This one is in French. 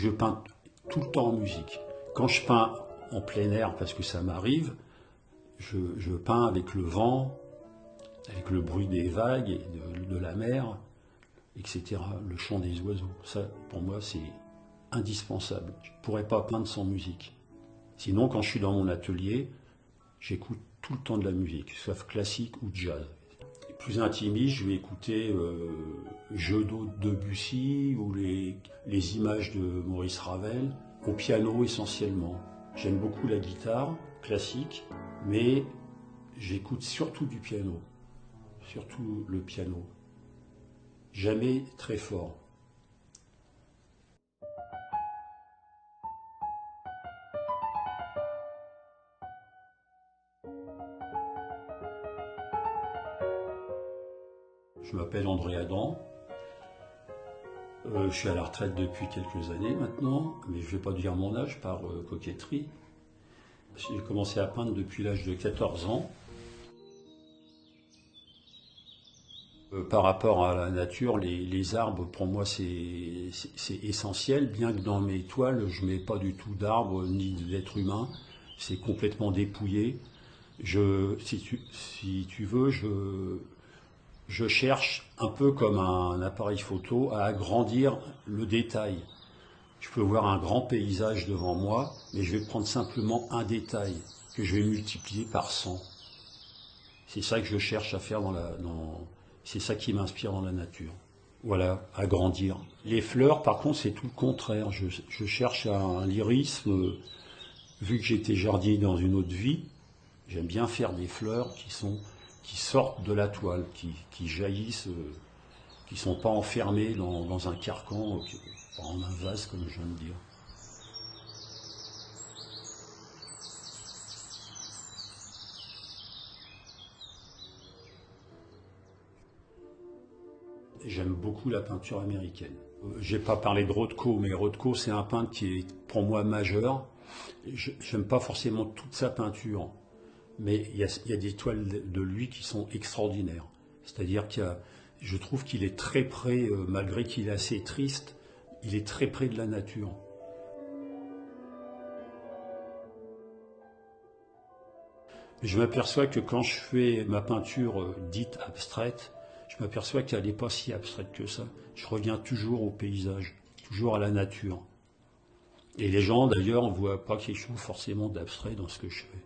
je peins tout le temps en musique. Quand je peins en plein air, parce que ça m'arrive, je peins avec le vent, avec le bruit des vagues et de la mer, etc. Le chant des oiseaux. Ça, pour moi, c'est indispensable. Je ne pourrais pas peindre sans musique. Sinon, quand je suis dans mon atelier, j'écoute tout le temps de la musique, soit classique ou jazz. Plus intimiste, je vais écouter Jeux d'eau de Debussy ou les images de Maurice Ravel, au piano essentiellement. J'aime beaucoup la guitare classique, mais j'écoute surtout du piano, surtout le piano. Jamais très fort. Je m'appelle André Adam. Je suis à la retraite depuis quelques années maintenant, mais je ne vais pas dire mon âge par coquetterie. J'ai commencé à peindre depuis l'âge de 14 ans. Par rapport à la nature, les arbres, pour moi, c'est essentiel, bien que dans mes toiles, je ne mets pas du tout d'arbres ni d'êtres humains. C'est complètement dépouillé. Si tu veux, je cherche un peu comme un appareil photo à agrandir le détail. Je peux voir un grand paysage devant moi, mais je vais prendre simplement un détail que je vais multiplier par 100. C'est ça que je cherche à faire c'est ça qui m'inspire dans la nature. Voilà, agrandir. Les fleurs, par contre, c'est tout le contraire. Je cherche un lyrisme. Vu que j'étais jardinier dans une autre vie, j'aime bien faire des fleurs qui sortent de la toile, qui jaillissent, qui ne sont pas enfermées dans un carcan, en un vase, comme je viens de dire. J'aime beaucoup la peinture américaine. J'ai pas parlé de Rothko, mais Rothko, c'est un peintre qui est pour moi majeur. J'aime pas forcément toute sa peinture, mais il y a des toiles de lui qui sont extraordinaires. C'est-à-dire je trouve qu'il est très près, malgré qu'il est assez triste, il est très près de la nature. Je m'aperçois que quand je fais ma peinture dite abstraite, je m'aperçois qu'elle n'est pas si abstraite que ça. Je reviens toujours au paysage, toujours à la nature. Et les gens, d'ailleurs, ne voient pas quelque chose forcément d'abstrait dans ce que je fais.